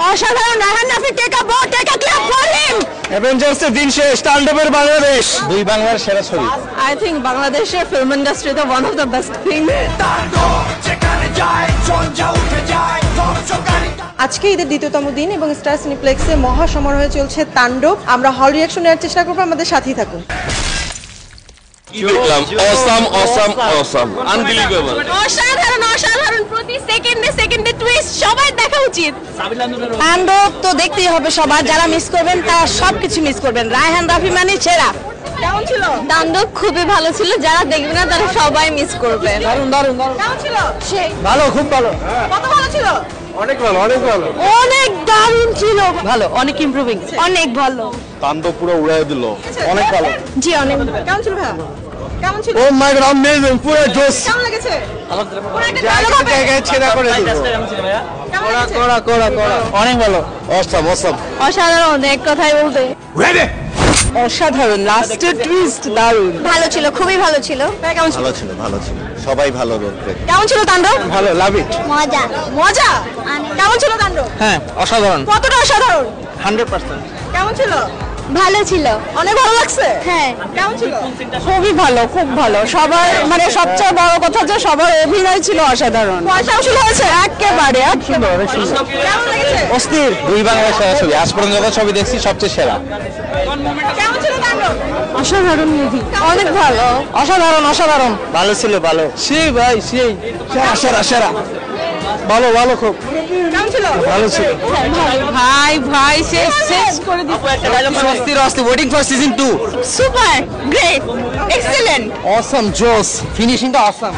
অসাধারণ। Raihan Rafi, take a bow, take a clap for him. Avengers এর দিন শেষ, তাণ্ডবের বাংলাদেশ, দুই বাংলার সেরা ছবি। I think বাংলাদেশের ফিল্ম ইন্ডাস্ট্রিতে one of the best thing. আজকে ঈদের দ্বিতীয়তম দিন এবং স্টার সিনেপ্লেক্সে মহা সমারোহে চলছে তাণ্ডব। আমরা হল রিঅ্যাকশন নেওয়ার চেষ্টা করবো, আমাদের সাথেই থাকুন। অসাধারণ, প্রতি সেকেন্ডে টুইস্ট, সবাই দেখা উচিত। তাণ্ডব তো দেখতেই হবে সবার, যারা মিস করবেন তারা সবকিছু মিস করবেন। রায়হান রাফি মানে সেরা। কেমন ছিল তাণ্ডব? খুবই ভালো ছিল, যারা দেখবে না তারা সবাই মিস করবে। দারুণ। কেমন ছিল? সেই ভালো, খুব ভালো, কত ভালো ছিল? অনেক ভালো, অনেক দারুণ ছিল, ভালো, অনেক ইমপ্রুভিং, অনেক ভালো। তাণ্ডব পুরো উড়াই দিল, অনেক ভালো। জি, অনেক। কেমন ছিল ভাই? কেমন ছিল? ও মাই গড, অ্যামেজিং, পুরো জোস। কেমন লেগেছে? জায়গায় ছেড়া করে দিল। কড়া, অনেক ভালো। অসাম। অসাধারণ, এক কথায় বলতে অসাধারণ, লাস্টের টুইস্ট দারুণ। ভালো ছিল, খুবই ভালো ছিল। কেমন ছিল? ভালো ছিল, সবাই ভালো বলতে। কেমন ছিল তাণ্ডব? ভালো, লাভ ইট। মজা। কেমন ছিল তাণ্ডব? হ্যাঁ, অসাধারণ, কতটা অসাধারণ? 100%। কেমন ছিল? ভালো ছিল, অনেক ভালো লাগছে। হ্যাঁ, কেমন ছিল? খুবই ভালো, খুব ভালো। সবার মানে সবচেয়ে বড় কথা যে সবার অভিনয় ছিল অসাধারণ। পয়সা উসুল হয়েছে একেবারে সুন্দর, অনেক সুন্দর, কেমন লেগেছে? অস্থির। দুই বাংলার সেরা ছবি, আজ পর্যন্ত যত ছবি দেখছি সবচেয়ে সেরা। কেমন ছিল তাণ্ডব? অসাধারণ মুভি, অনেক ভালো, অসাধারণ। ভালো ছিল, ভালো, সেই ভাই, সেই সেরা। ভালো খুব কেমন ছিল? ভালো ছিল। ভাই শেষ করে দিচ্ছে। অস্থির, waiting for season 2। Super great, excellent. Awesome, জোস, ফিনিশিংটা অসাম।